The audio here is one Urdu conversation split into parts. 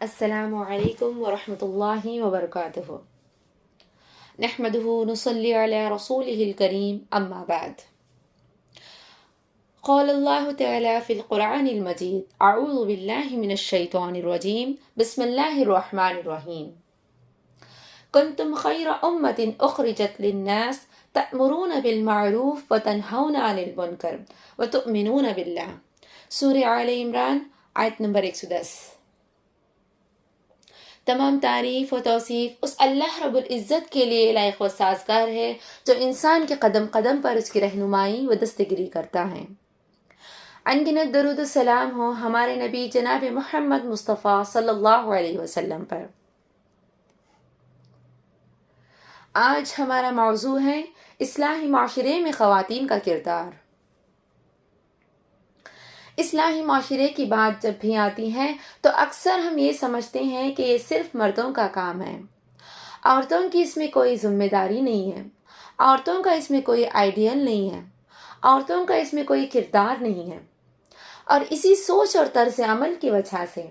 السلام علیکم ورحمۃ اللہ وبرکاتہ نحمده نصلی علی رسوله الکریم اما بعد قال اللہ تعالی فی القرآن المجید اعوذ باللہ من الشیطان الرجیم بسم اللہ الرحمن الرحیم کنتم خیر امت اخرجت للناس تأمرون بالمعروف وتنہون عن المنکر وتؤمنون باللہ۔ سورہ آل عمران آیت نمبر 110۔ تمام تعریف و توصیف اس اللہ رب العزت کے لیے لائق و سازگار ہے جو انسان کے قدم قدم پر اس کی رہنمائی و دستگیری کرتا ہے۔ انگنت درود و سلام ہو ہمارے نبی جناب محمد مصطفیٰ صلی اللہ علیہ وسلم پر۔ آج ہمارا موضوع ہے اصلاحی معاشرے میں خواتین کا کردار۔ اصلاحی معاشرے کی بات جب بھی آتی ہے تو اکثر ہم یہ سمجھتے ہیں کہ یہ صرف مردوں کا کام ہے، عورتوں کی اس میں کوئی ذمہ داری نہیں ہے، عورتوں کا اس میں کوئی آئیڈیل نہیں ہے، عورتوں کا اس میں کوئی کردار نہیں ہے۔ اور اسی سوچ اور طرز عمل کی وجہ سے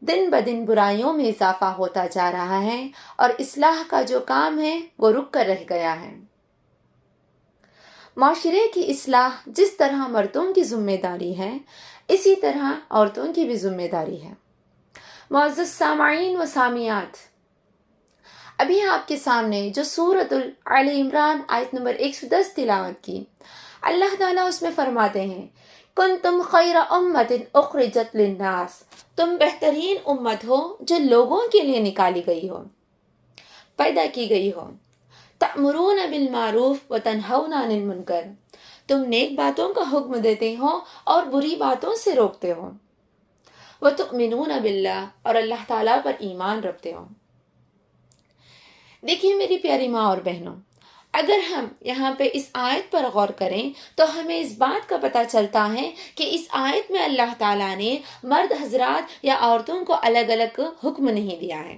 دن بدن برائیوں میں اضافہ ہوتا جا رہا ہے اور اصلاح کا جو کام ہے وہ رک کر رہ گیا ہے۔ معاشرے کی اصلاح جس طرح مردوں کی ذمہ داری ہے اسی طرح عورتوں کی بھی ذمہ داری ہے۔ معزز سامعین و سامعات، ابھی آپ کے سامنے جو سورۃ آل عمران آیت نمبر 110 تلاوت کی، اللہ تعالیٰ اس میں فرماتے ہیں کنتم خیر امت اخرجت للناس، تم بہترین امت ہو جو لوگوں کے لیے نکالی گئی ہو، پیدا کی گئی ہو۔ تأمرون بالمعروف وتنہون عن المنکر، تم نیک باتوں کا حکم دیتے ہو اور بری باتوں سے روکتے ہو۔ وتؤمنون باللہ، اور اللہ تعالیٰ پر ایمان رکھتے ہو۔ دیکھیے میری پیاری ماں اور بہنوں، اگر ہم یہاں پہ اس آیت پر غور کریں تو ہمیں اس بات کا پتہ چلتا ہے کہ اس آیت میں اللہ تعالیٰ نے مرد حضرات یا عورتوں کو الگ الگ حکم نہیں دیا ہے۔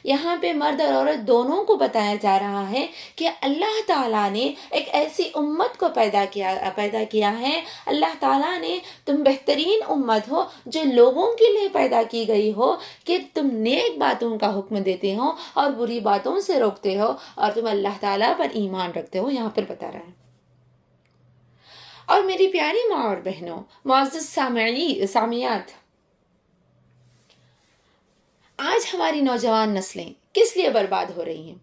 یہاں پہ مرد اور عورت دونوں کو بتایا جا رہا ہے کہ اللہ تعالیٰ نے ایک ایسی امت کو پیدا کیا ہے۔ اللہ تعالیٰ نے تم بہترین امت ہو جو لوگوں کے لیے پیدا کی گئی ہو کہ تم نیک باتوں کا حکم دیتے ہو اور بری باتوں سے روکتے ہو اور تم اللہ تعالیٰ پر ایمان رکھتے ہو، یہاں پر بتا رہا ہے۔ اور میری پیاری ماں اور بہنوں، معزز سامعات، آج ہماری نوجوان نسلیں کس لیے برباد ہو رہی ہیں؟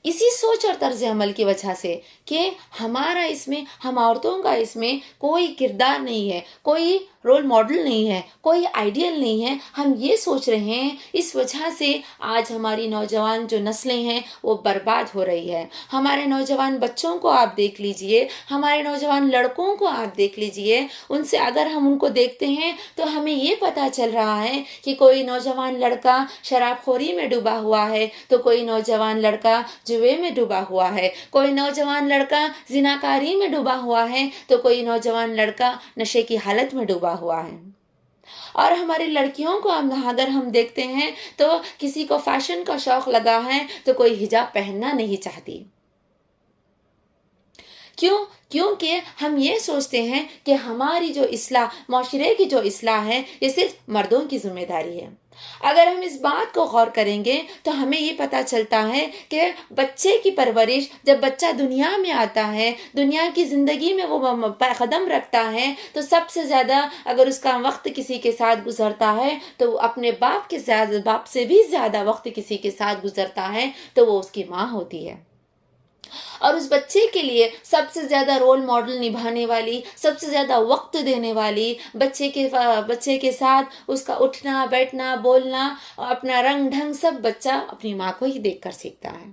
اسی سوچ اور طرز عمل کی وجہ سے کہ ہمارا اس میں، ہم عورتوں کا اس میں کوئی کردار نہیں ہے، کوئی رول ماڈل نہیں ہے، کوئی آئیڈیل نہیں ہے، ہم یہ سوچ رہے ہیں۔ اس وجہ سے آج ہماری نوجوان جو نسلیں ہیں وہ برباد ہو رہی ہے۔ ہمارے نوجوان بچوں کو آپ دیکھ لیجئے، ہمارے نوجوان لڑکوں کو آپ دیکھ لیجئے، ان سے اگر ہم ان کو دیکھتے ہیں تو ہمیں یہ پتہ چل رہا ہے کہ کوئی نوجوان لڑکا شراب خوری میں ڈوبا ہوا ہے تو کوئی نوجوان لڑکا جوے میں ڈوبا ہوا ہے، کوئی نوجوان لڑکا زناکاری میں ڈوبا ہوا ہے تو کوئی نوجوان لڑکا نشے کی حالت میں ڈوبا ہوا ہے۔ اور ہماری لڑکیوں کو اگر ہم دیکھتے ہیں تو کسی کو فیشن کا شوق لگا ہے تو کوئی حجاب پہننا نہیں چاہتی۔ کیونکہ ہم یہ سوچتے ہیں کہ ہماری جو اصلاح، معاشرے کی جو اصلاح ہے یہ صرف مردوں کی ذمہ داری ہے۔ اگر ہم اس بات کو غور کریں گے تو ہمیں یہ پتہ چلتا ہے کہ بچے کی پرورش، جب بچہ دنیا میں آتا ہے، دنیا کی زندگی میں وہ قدم رکھتا ہے تو سب سے زیادہ اگر اس کا وقت کسی کے ساتھ گزرتا ہے تو وہ اپنے باپ سے بھی زیادہ وقت کسی کے ساتھ گزرتا ہے تو وہ اس کی ماں ہوتی ہے۔ اور اس بچے کے لیے سب سے زیادہ رول ماڈل نبھانے والی، سب سے زیادہ وقت دینے والی، بچے کے ساتھ اس کا اٹھنا بیٹھنا بولنا، اپنا رنگ ڈھنگ سب بچہ اپنی ماں کو ہی دیکھ کر سیکھتا ہے۔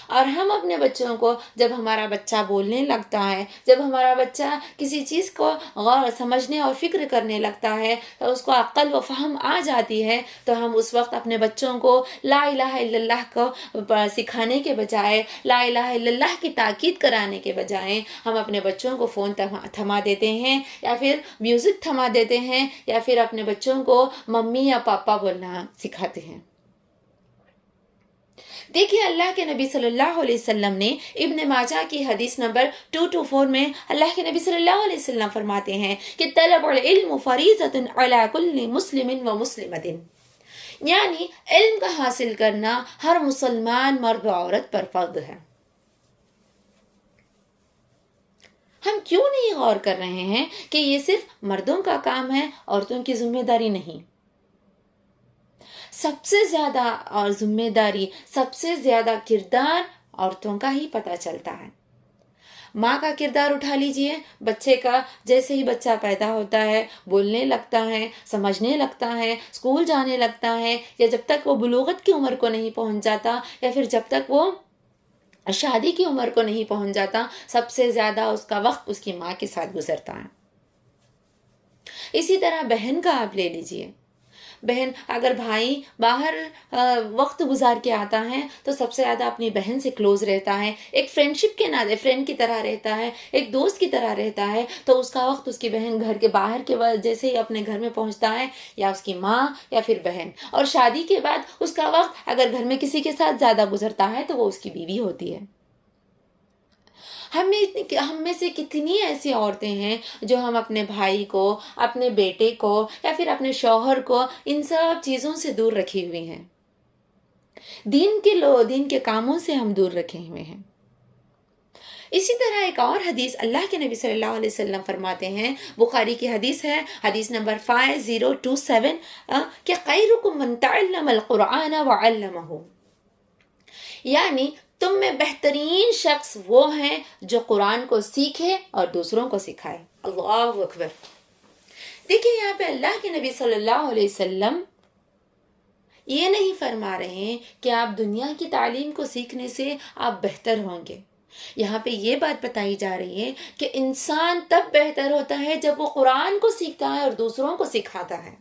اور ہم اپنے بچوں کو، جب ہمارا بچہ بولنے لگتا ہے، جب ہمارا بچہ کسی چیز کو غور سمجھنے اور فکر کرنے لگتا ہے تو اس کو عقل و فہم آ جاتی ہے تو ہم اس وقت اپنے بچوں کو لا الہ الا اللہ کو سکھانے کے بجائے، لا الہ الا اللہ کی تاکید کرانے کے بجائے ہم اپنے بچوں کو فون تھما دیتے ہیں یا پھر میوزک تھما دیتے ہیں یا پھر اپنے بچوں کو ممی یا پاپا بولنا سکھاتے ہیں۔ دیکھیے اللہ کے نبی صلی اللہ علیہ وسلم نے ابن ماجہ کی حدیث نمبر 224 میں اللہ کے نبی صلی اللہ علیہ وسلم فرماتے ہیں کہ طلب العلم فریضۃ علی کل مسلم و مسلمۃ، یعنی علم کا حاصل کرنا ہر مسلمان مرد و عورت پر فرض ہے۔ ہم کیوں نہیں غور کر رہے ہیں کہ یہ صرف مردوں کا کام ہے، عورتوں کی ذمہ داری نہیں؟ سب سے زیادہ اور ذمہ داری، سب سے زیادہ کردار عورتوں کا ہی پتہ چلتا ہے۔ ماں کا کردار اٹھا لیجئے، بچے کا جیسے ہی بچہ پیدا ہوتا ہے، بولنے لگتا ہے، سمجھنے لگتا ہے، اسکول جانے لگتا ہے، یا جب تک وہ بلوغت کی عمر کو نہیں پہنچ جاتا، یا پھر جب تک وہ شادی کی عمر کو نہیں پہنچ جاتا، سب سے زیادہ اس کا وقت اس کی ماں کے ساتھ گزرتا ہے۔ اسی طرح بہن کا آپ لے لیجئے، بہن اگر بھائی باہر وقت گزار کے آتا ہے تو سب سے زیادہ اپنی بہن سے کلوز رہتا ہے، ایک فرینڈشپ کے ناطے فرینڈ کی طرح رہتا ہے، ایک دوست کی طرح رہتا ہے، تو اس کا وقت اس کی بہن گھر کے باہر کے جیسے ہی اپنے گھر میں پہنچتا ہے، یا اس کی ماں یا پھر بہن، اور شادی کے بعد اس کا وقت اگر گھر میں کسی کے ساتھ زیادہ گزرتا ہے تو وہ اس کی بیوی ہوتی ہے۔ ہم میں سے کتنی ایسی عورتیں ہیں جو ہم اپنے بھائی کو، اپنے بیٹے کو، یا پھر اپنے شوہر کو ان سب چیزوں سے دور رکھی ہوئی ہیں، دین کے کاموں سے ہم دور رکھے ہوئے ہیں۔ اسی طرح ایک اور حدیث اللہ کے نبی صلی اللہ علیہ وسلم فرماتے ہیں، بخاری کی حدیث ہے، حدیث نمبر 5027، کہ خیرکم من تعلم القرآن وعلمہ، یعنی تم میں بہترین شخص وہ ہیں جو قرآن کو سیکھے اور دوسروں کو سکھائے۔ اللہ اکبر! دیکھیں یہاں پہ اللہ کے نبی صلی اللہ علیہ وسلم یہ نہیں فرما رہے ہیں کہ آپ دنیا کی تعلیم کو سیکھنے سے آپ بہتر ہوں گے۔ یہاں پہ یہ بات بتائی جا رہی ہے کہ انسان تب بہتر ہوتا ہے جب وہ قرآن کو سیکھتا ہے اور دوسروں کو سکھاتا ہے۔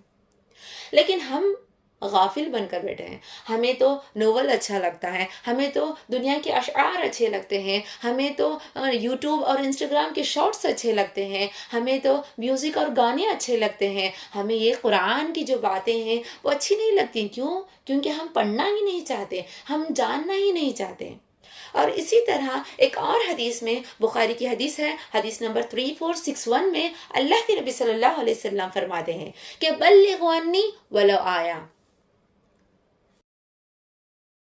لیکن ہم غافل بن کر بیٹھے ہیں، ہمیں تو ناول اچھا لگتا ہے، ہمیں تو دنیا کے اشعار اچھے لگتے ہیں، ہمیں تو یوٹیوب اور انسٹاگرام کے شارٹس اچھے لگتے ہیں، ہمیں تو میوزک اور گانے اچھے لگتے ہیں، ہمیں یہ قرآن کی جو باتیں ہیں وہ اچھی نہیں لگتی۔ کیوں؟ کیونکہ ہم پڑھنا ہی نہیں چاہتے، ہم جاننا ہی نہیں چاہتے۔ اور اسی طرح ایک اور حدیث میں، بخاری کی حدیث ہے، حدیث نمبر 3461 میں اللہ کے نبی صلی اللہ علیہ وسلم فرماتے ہیں کہ بلغوا عنی ولو آیا،